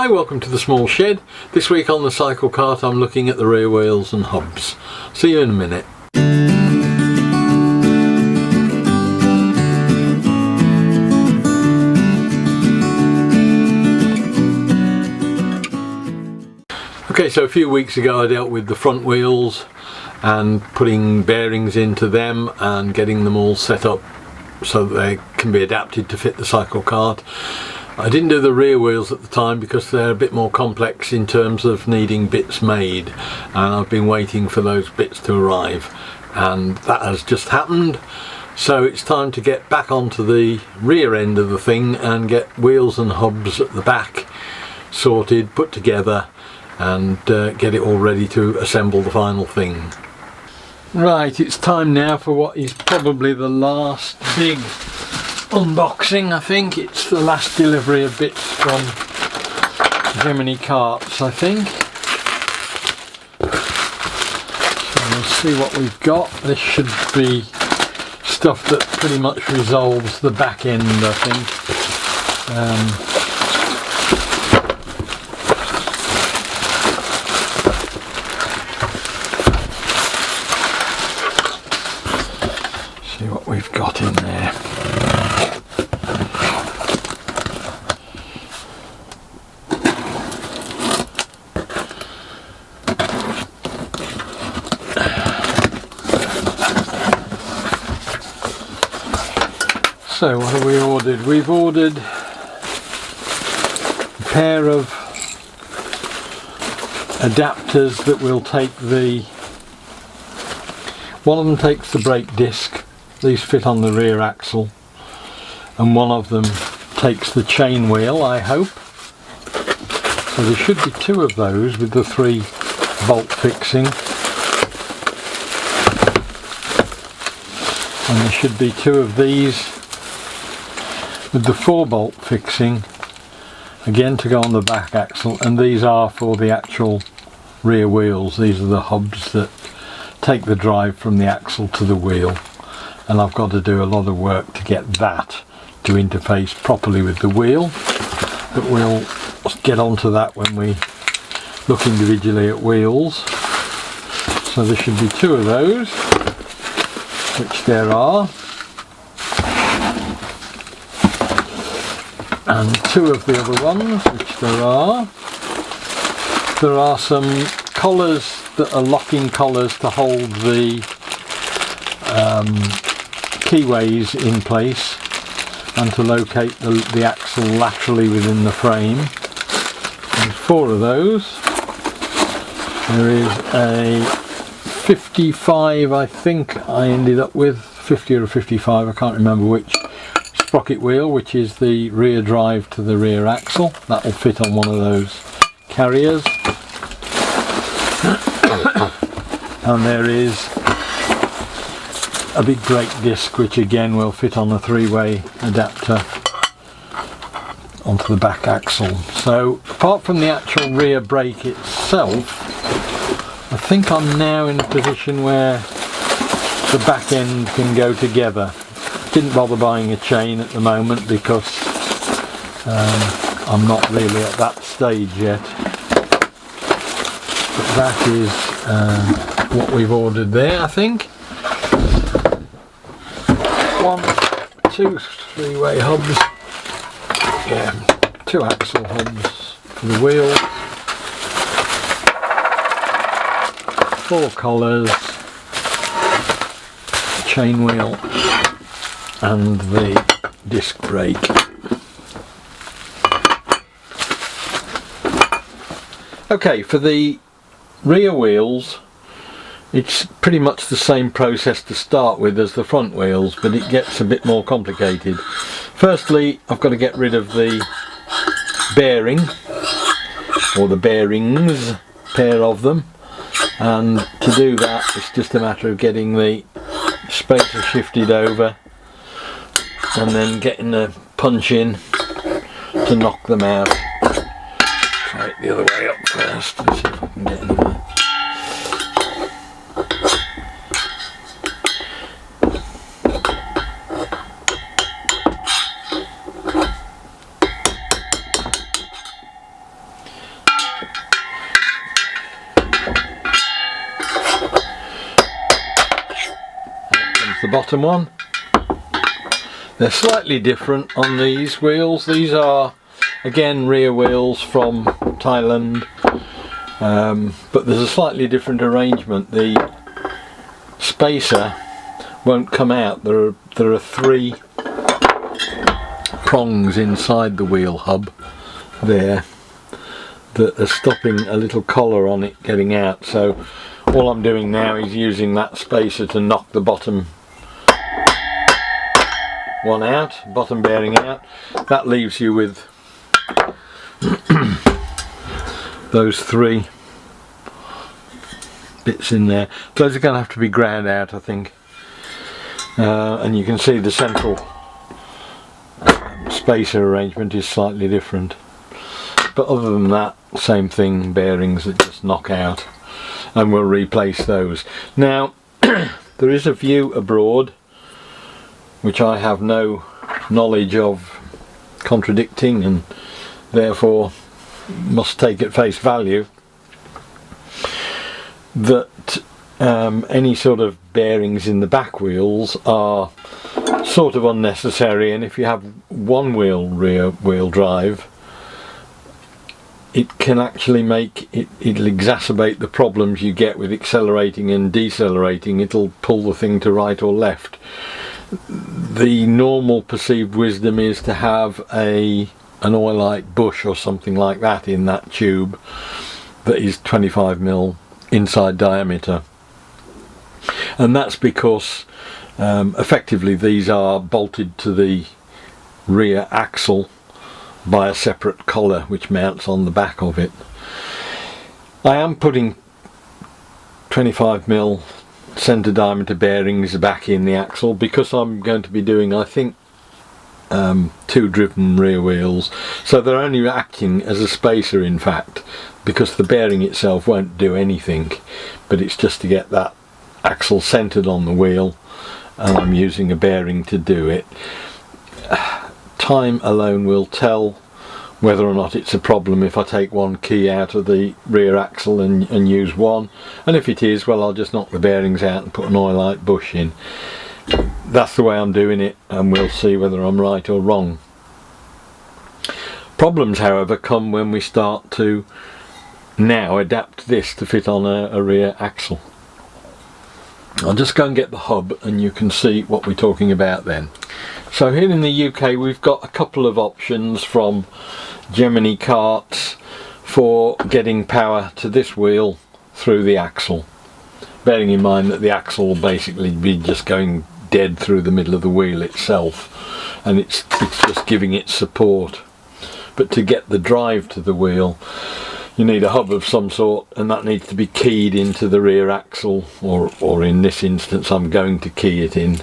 Hi, welcome to the small shed. This week on the Cyclekart I'm looking at the rear wheels and hubs. See you in a minute. Okay, so a few weeks ago I dealt with the front wheels and putting bearings into them and getting them all set up so that they can be adapted to fit the Cyclekart. I didn't do the rear wheels at the time because they're a bit more complex in terms of needing bits made, and I've been waiting for those bits to arrive, and that has just happened. So it's time to get back onto the rear end of the thing and get wheels and hubs at the back sorted, put together, and get it all ready to assemble the final thing. Right, it's time now for what is probably the last big unboxing. I think it's the last delivery of bits from Cyclekarts, I think. So we'll see what we've got. This should be stuff that pretty much resolves the back end, I think. See what we've got in there. So what have we ordered? We've ordered a pair of adapters that will take the... One of them takes the brake disc, these fit on the rear axle, and one of them takes the chain wheel, I hope. So there should be two of those with the 3 bolt fixing. And there should be 2 of these with the 4 bolt fixing, again to go on the back axle, and these are for the actual rear wheels. These are the hubs that take the drive from the axle to the wheel, and I've got to do a lot of work to get that to interface properly with the wheel, but we'll get onto that when we look individually at wheels. So there should be 2 of those, which there are, and 2 of the other ones, which there are. There are some collars that are locking collars to hold the keyways in place and to locate the axle laterally within the frame. There's 4 of those. There is a 55, I think I ended up with, 50 or a 55, I can't remember which, sprocket wheel, which is the rear drive to the rear axle. That will fit on one of those carriers. And there is a big brake disc, which again will fit on a 3-way adapter onto the back axle. So apart from the actual rear brake itself, I think I'm now in a position where the back end can go together. Didn't bother buying a chain at the moment because I'm not really at that stage yet. But that is what we've ordered there, I think. 1, 2, 3-way hubs. Yeah, 2 axle hubs for the wheel. 4 collars. Chain wheel. And the disc brake. Okay, for the rear wheels, it's pretty much the same process to start with as the front wheels, but it gets a bit more complicated. Firstly, I've got to get rid of the bearing, or the bearings, pair of them, and to do that it's just a matter of getting the spacer shifted over and then getting the punch in to knock them out. Try it the other way up first and see if I can get in there. the bottom one. They're slightly different on these wheels. These are again rear wheels from Thailand, but there's a slightly different arrangement. The spacer won't come out. There are 3 prongs inside the wheel hub there that are stopping a little collar on it getting out. So all I'm doing now is using that spacer to knock the bottom one out, bottom bearing out. That leaves you with those 3 bits in there. Those are going to have to be ground out, I think. And you can see the central spacer arrangement is slightly different. But other than that, same thing, bearings that just knock out, and we'll replace those. Now, there is a view abroad which I have no knowledge of contradicting, and therefore must take at face value, that any sort of bearings in the back wheels are sort of unnecessary, and if you have one wheel rear wheel drive, it can actually make it, it'll exacerbate the problems you get with accelerating and decelerating. It'll pull the thing to right or left. The normal perceived wisdom is to have an oilite bush or something like that in that tube that is 25mm inside diameter, and that's because effectively these are bolted to the rear axle by a separate collar which mounts on the back of it. I am putting 25mm centre diameter bearings back in the axle because I'm going to be doing, I think, 2 driven rear wheels, so they're only acting as a spacer in fact, because the bearing itself won't do anything, but it's just to get that axle centered on the wheel, and I'm using a bearing to do it. Time alone will tell whether or not it's a problem if I take one key out of the rear axle and use one, and if it is, well, I'll just knock the bearings out and put an oilite bush in. That's the way I'm doing it, and we'll see whether I'm right or wrong. Problems, however, come when we start to now adapt this to fit on a rear axle. I'll just go and get the hub and you can see what we're talking about then. So here in the UK we've got a couple of options from Cyclekart for getting power to this wheel through the axle, bearing in mind that the axle will basically be just going dead through the middle of the wheel itself, and it's just giving it support. But to get the drive to the wheel you need a hub of some sort, and that needs to be keyed into the rear axle, or in this instance I'm going to key it in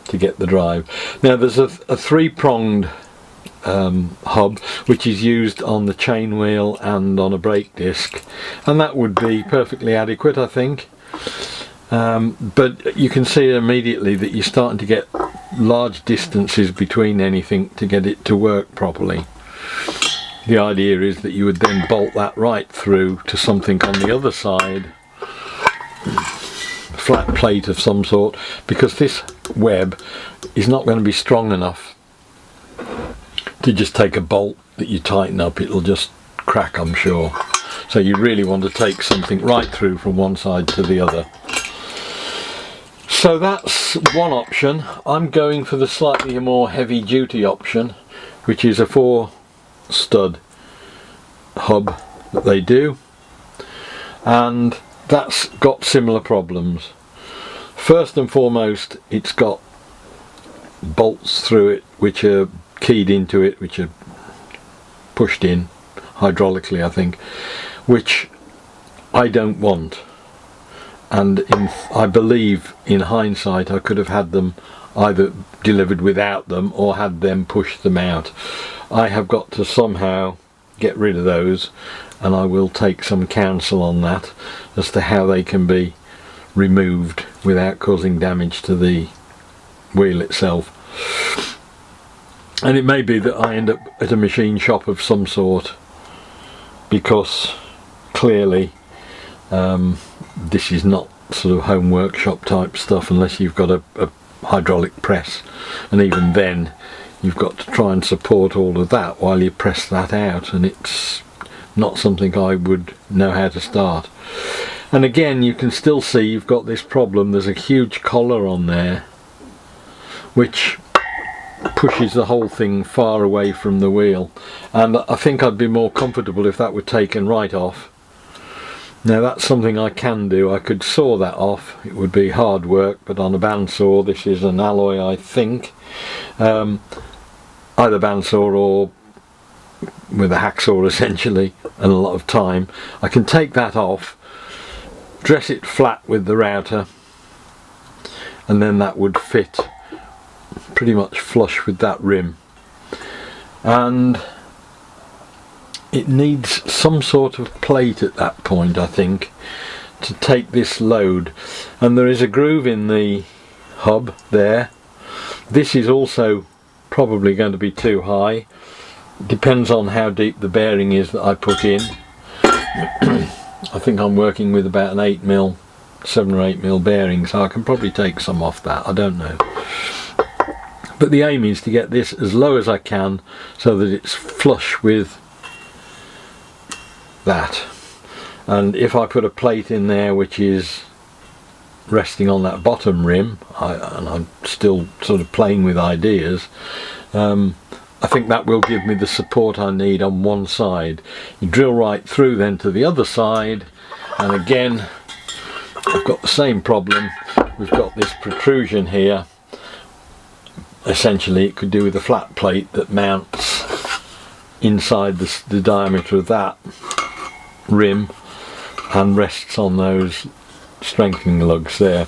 to get the drive. Now there's a 3-pronged hub which is used on the chain wheel and on a brake disc, and that would be perfectly adequate, I think. But you can see immediately that you're starting to get large distances between anything to get it to work properly. The idea is that you would then bolt that right through to something on the other side, flat plate of some sort, because this web is not going to be strong enough to just take a bolt that you tighten up. It'll just crack, I'm sure. So you really want to take something right through from one side to the other. So that's one option. I'm going for the slightly more heavy duty option, which is a 4-stud hub that they do, and that's got similar problems. First and foremost, it's got bolts through it which are keyed into it, which are pushed in hydraulically, I think, which I don't want. And I believe in hindsight I could have had them either delivered without them or had them push them out. I have got to somehow get rid of those, and I will take some counsel on that as to how they can be removed without causing damage to the wheel itself. And it may be that I end up at a machine shop of some sort, because clearly this is not sort of home workshop type stuff unless you've got a hydraulic press, and even then you've got to try and support all of that while you press that out, and it's not something I would know how to start. And again, you can still see you've got this problem. There's a huge collar on there which pushes the whole thing far away from the wheel, and I think I'd be more comfortable if that were taken right off. Now that's something I can do. I could saw that off. It would be hard work, but on a bandsaw, this is an alloy, I think, either bandsaw or with a hacksaw essentially, and a lot of time. I can take that off, dress it flat with the router, and then that would fit pretty much flush with that rim. And it needs some sort of plate at that point, I think, to take this load. And there is a groove in the hub there. This is also probably going to be too high. Depends on how deep the bearing is that I put in. I think I'm working with about an 8mm, 7 or 8mm bearing, so I can probably take some off that, I don't know. But the aim is to get this as low as I can so that it's flush with that. And if I put a plate in there which is resting on that bottom rim, and I'm still sort of playing with ideas, I think that will give me the support I need on one side. You drill right through then to the other side, and again I've got the same problem. We've got this protrusion here. Essentially it could do with a flat plate that mounts inside the diameter of that rim and rests on those strengthening lugs there.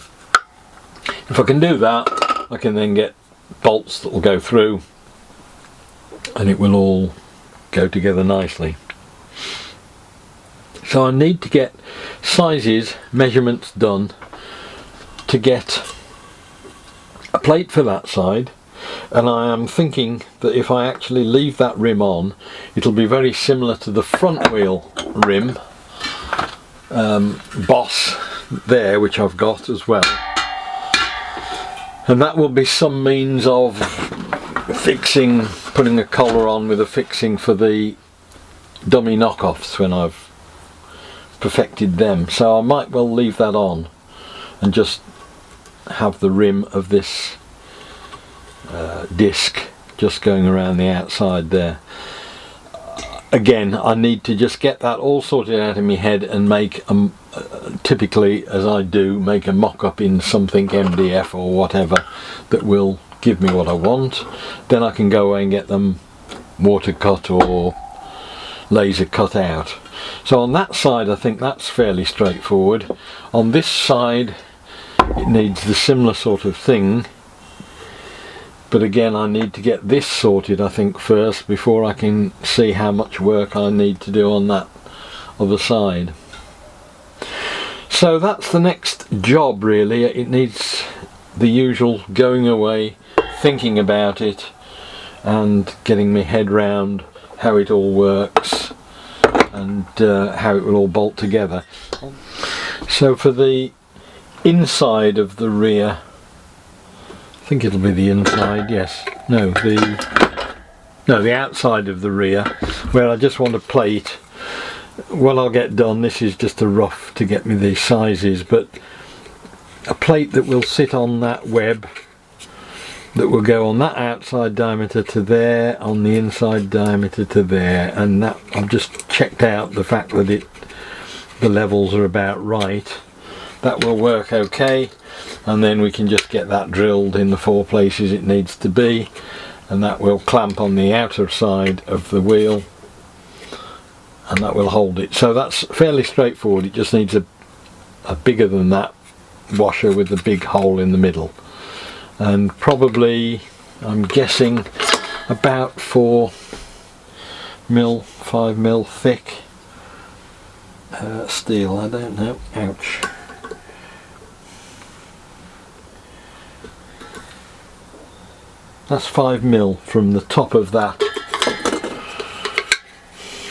If I can do that, I can then get bolts that will go through and it will all go together nicely. So I need to get sizes, measurements done to get a plate for that side, and I am thinking that if I actually leave that rim on, it'll be very similar to the front wheel rim boss there, which I've got as well, and that will be some means of fixing, putting a collar on with a fixing for the dummy knockoffs when I've perfected them. So I might well leave that on and just have the rim of this disc just going around the outside there. Again, I need to just get that all sorted out in my head and make typically, as I do, make a mock-up in something MDF or whatever that will give me what I want. Then I can go away and get them water cut or laser cut out. So on that side I think that's fairly straightforward. On this side it needs the similar sort of thing, but again I need to get this sorted I think first before I can see how much work I need to do on that other side. So that's the next job really. It needs the usual going away, thinking about it and getting my head round how it all works and how it will all bolt together. So for the inside of the rear, I think it'll be the inside, yes, no, the outside of the rear, where I just want a plate. What I'll get done, this is just a rough to get me these sizes, but a plate that will sit on that web that will go on that outside diameter to there, on the inside diameter to there, and that I've just checked out the fact that the levels are about right. That will work okay, and then we can just get that drilled in the 4 places it needs to be, and that will clamp on the outer side of the wheel and that will hold it. So that's fairly straightforward. It just needs a bigger than that washer with the big hole in the middle, and probably, I'm guessing, about 4mm, 5mm thick steel. I don't know, ouch. That's 5mm from the top of that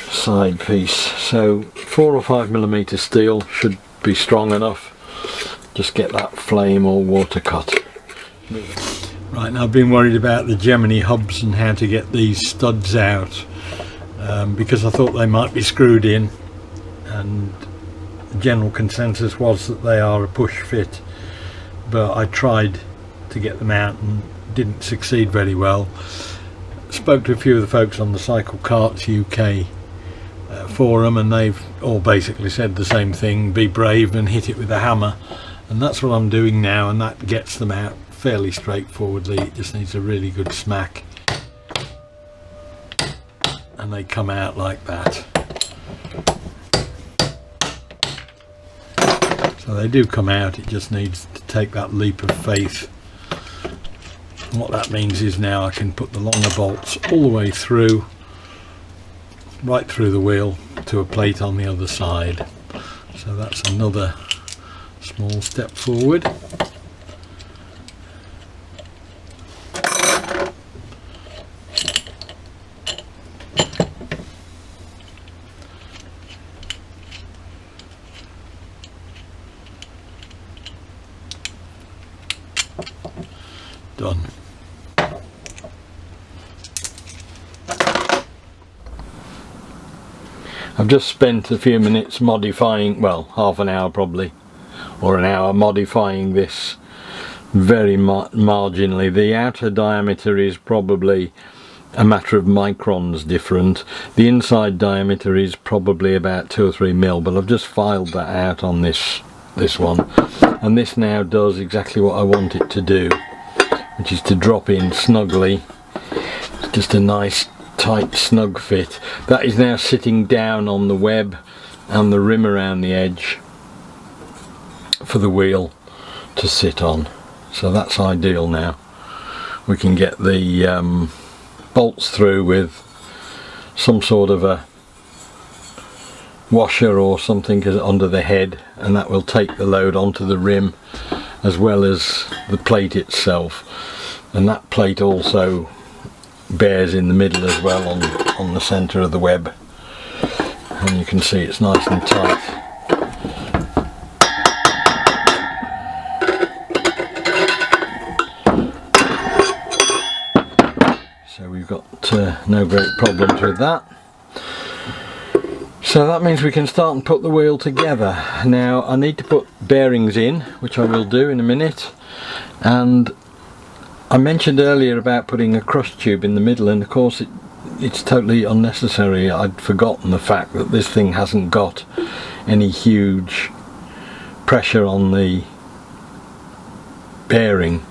side piece, so 4 or 5mm steel should be strong enough. Just get that flame or water cut. Right, now I've been worried about the Gemini hubs and how to get these studs out, because I thought they might be screwed in, and the general consensus was that they are a push fit, but I tried to get them out and didn't succeed very well. Spoke to a few of the folks on the Cyclekart UK forum, and they've all basically said the same thing: be brave and hit it with a hammer. And that's what I'm doing now, and that gets them out fairly straightforwardly. It just needs a really good smack and they come out like that. So they do come out, it just needs to take that leap of faith. And what that means is now I can put the longer bolts all the way through, right through the wheel to a plate on the other side. So that's another small step forward. Done. I've just spent a few minutes modifying, well, half an hour probably, or an hour, modifying this very marginally. The outer diameter is probably a matter of microns different. The inside diameter is probably about 2 or 3 mil, but I've just filed that out on this one, and this now does exactly what I want it to do, which is to drop in snugly. It's just a nice tight snug fit. That is now sitting down on the web and the rim around the edge for the wheel to sit on, so that's ideal. Now we can get the bolts through with some sort of a washer or something under the head, and that will take the load onto the rim as well as the plate itself. And that plate also bears in the middle as well on the centre of the web, and you can see it's nice and tight. So we've got no great problems with that. So that means we can start and put the wheel together. Now I need to put bearings in, which I will do in a minute, and I mentioned earlier about putting a crush tube in the middle, and of course it's totally unnecessary. I'd forgotten the fact that this thing hasn't got any huge pressure on the bearing,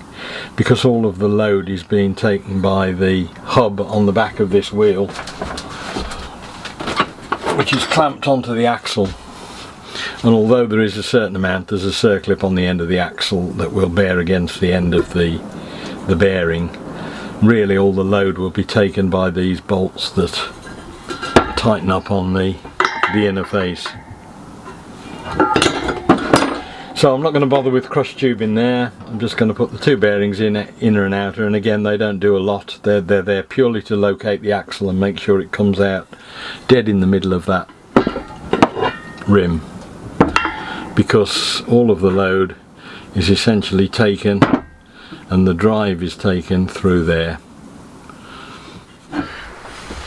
because all of the load is being taken by the hub on the back of this wheel, which is clamped onto the axle. And although there is a certain amount, there's a circlip on the end of the axle that will bear against the end of the bearing, really all the load will be taken by these bolts that tighten up on the inner face. So I'm not going to bother with crush tube in there. I'm just going to put the 2 bearings in, inner and outer, and again they don't do a lot. They're there purely to locate the axle and make sure it comes out dead in the middle of that rim, because all of the load is essentially taken and the drive is taken through there.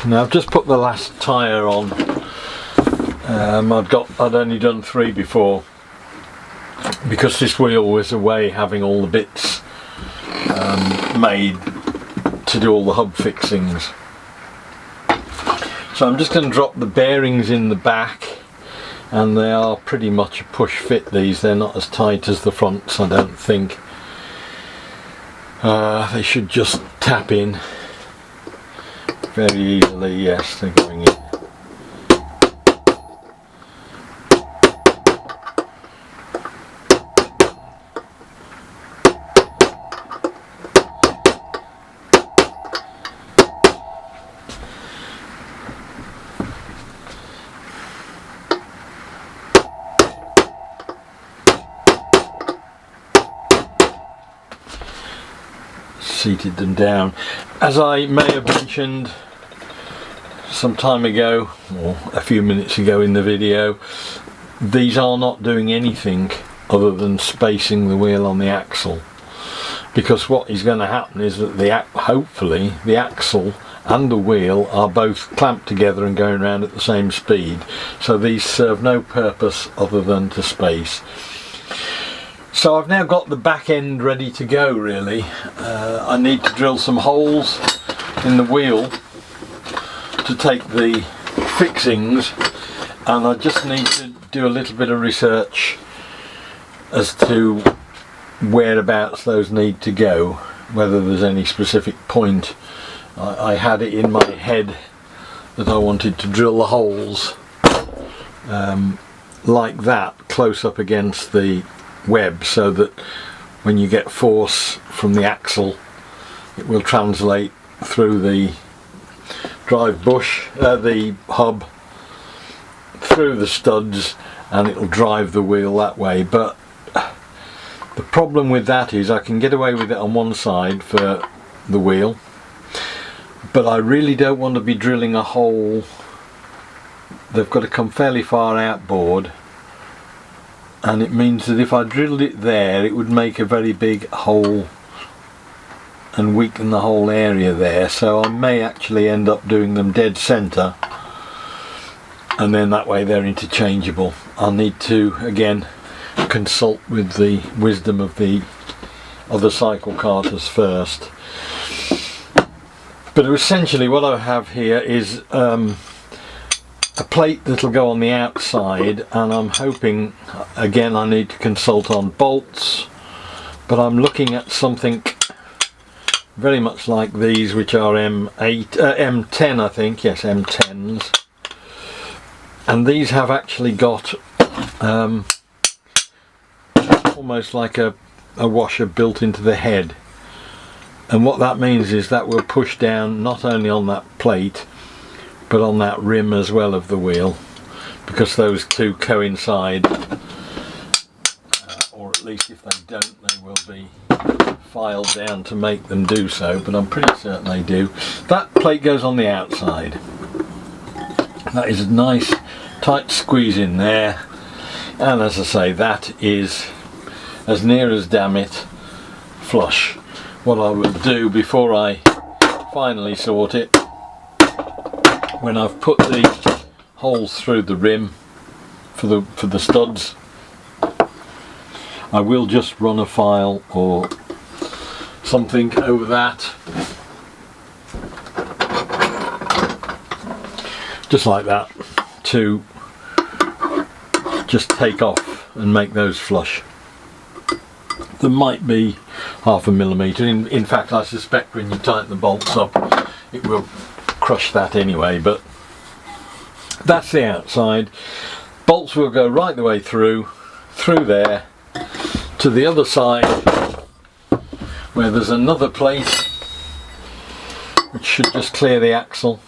Now I've just put the last tyre on. I'd only done 3 before, because this wheel was away having all the bits made to do all the hub fixings. So I'm just going to drop the bearings in the back, and they are pretty much a push fit. These, they're not as tight as the fronts, I don't think. They should just tap in very easily. Yes, they're going in. Seated them down. As I may have mentioned some time ago, or a few minutes ago in the video, these are not doing anything other than spacing the wheel on the axle. because what is going to happen is that hopefully the axle and the wheel are both clamped together and going around at the same speed, so these serve no purpose other than to space. So I've now got the back end ready to go really. I need to drill some holes in the wheel to take the fixings, and I just need to do a little bit of research as to whereabouts those need to go, whether there's any specific point. I had it in my head that I wanted to drill the holes like that, close up against the web, so that when you get force from the axle it will translate through the drive bush, the hub, through the studs, and it'll drive the wheel that way. But the problem with that is I can get away with it on one side for the wheel, but I really don't want to be drilling a hole. They've got to come fairly far outboard, and it means that if I drilled it there it would make a very big hole and weaken the whole area there, so I may actually end up doing them dead centre, and then that way they're interchangeable. I'll need to again consult with the wisdom of the other Cyclekarters first. But essentially what I have here is a plate that'll go on the outside, and I'm hoping, again I need to consult on bolts, but I'm looking at something very much like these, which are M10 I think, yes, M10s, and these have actually got almost like a washer built into the head, and what that means is that will push down not only on that plate but on that rim as well of the wheel, because those two coincide, or at least if they don't they will be filed down to make them do so, but I'm pretty certain they do. That plate goes on the outside. That is a nice tight squeeze in there, and as I say, that is as near as damn it flush. What I will do before I finally sort it, when I've put the holes through the rim for the studs, I will just run a file or something over that, just like that, to just take off and make those flush. There might be half a millimetre. In fact I suspect when you tighten the bolts up it will crush that anyway, but that's the outside. Bolts will go right the way through there to the other side, where there's another plate which should just clear the axle,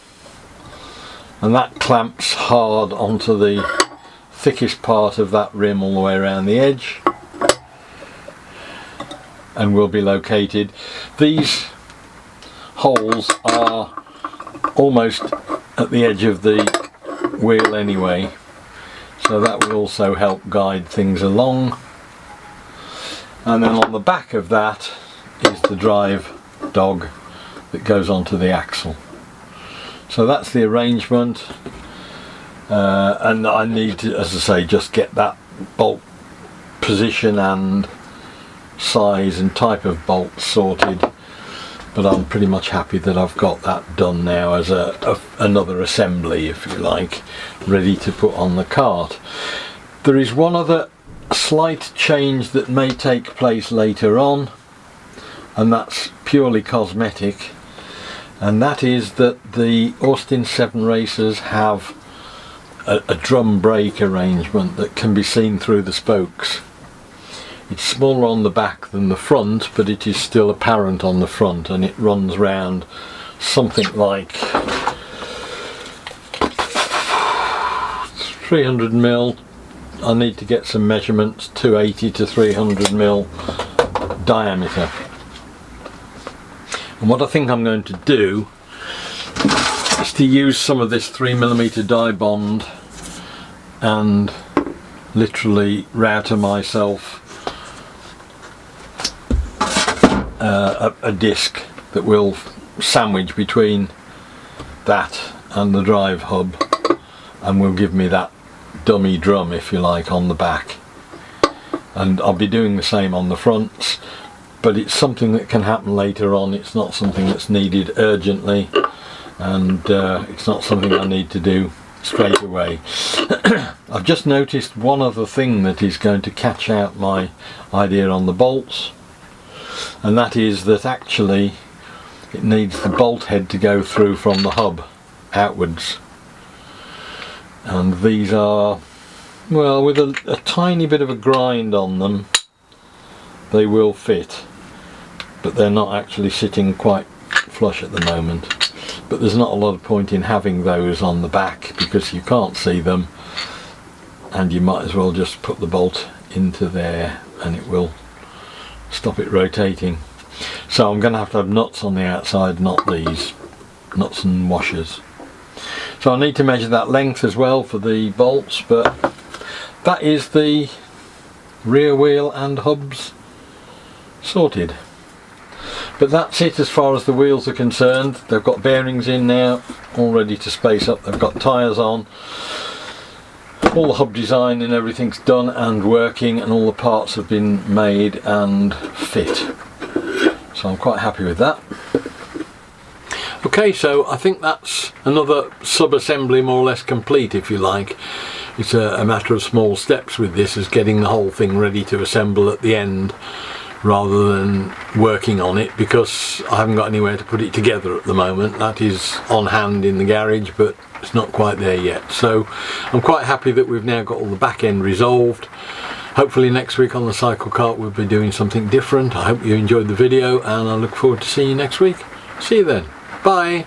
and that clamps hard onto the thickest part of that rim all the way around the edge, and will be located. These holes are almost at the edge of the wheel anyway, so that will also help guide things along. And then on the back of that is the drive dog that goes onto the axle. So that's the arrangement, and I need to, as I say, just get that bolt position and size and type of bolt sorted, but I'm pretty much happy that I've got that done now as another assembly, if you like, ready to put on the cart. There is one other slight change that may take place later on, and that's purely cosmetic, and that is that the Austin 7 racers have a drum brake arrangement that can be seen through the spokes. It's smaller on the back than the front, but it is still apparent on the front, and it runs round something like 300mm. I need to get some measurements, 280 to 300mm diameter. And what I think I'm going to do is to use some of this 3mm die bond and literally router myself a disc that will sandwich between that and the drive hub, and will give me that dummy drum, if you like, on the back. And I'll be doing the same on the fronts, but it's something that can happen later on. It's not something that's needed urgently, and it's not something I need to do straight away. I've just noticed one other thing that is going to catch out my idea on the bolts, and that is that actually it needs the bolt head to go through from the hub outwards, and these are, well, with a tiny bit of a grind on them they will fit, but they're not actually sitting quite flush at the moment. But there's not a lot of point in having those on the back because you can't see them, and you might as well just put the bolt into there and it will stop it rotating. So I'm going to have nuts on the outside, not these nuts and washers. So I need to measure that length as well for the bolts, but that is the rear wheel and hubs sorted. But that's it as far as the wheels are concerned. They've got bearings in now, all ready to space up. They've got tyres on. All the hub design and everything's done and working, and all the parts have been made and fit. So I'm quite happy with that. Okay, so I think that's another sub-assembly more or less complete, if you like. It's a matter of small steps with this, as getting the whole thing ready to assemble at the end, rather than working on it, because I haven't got anywhere to put it together at the moment. That is on hand in the garage, but it's not quite there yet. So I'm quite happy that we've now got all the back end resolved. Hopefully next week on the Cyclekart we'll be doing something different. I hope you enjoyed the video, and I look forward to seeing you next week. See you then. Bye.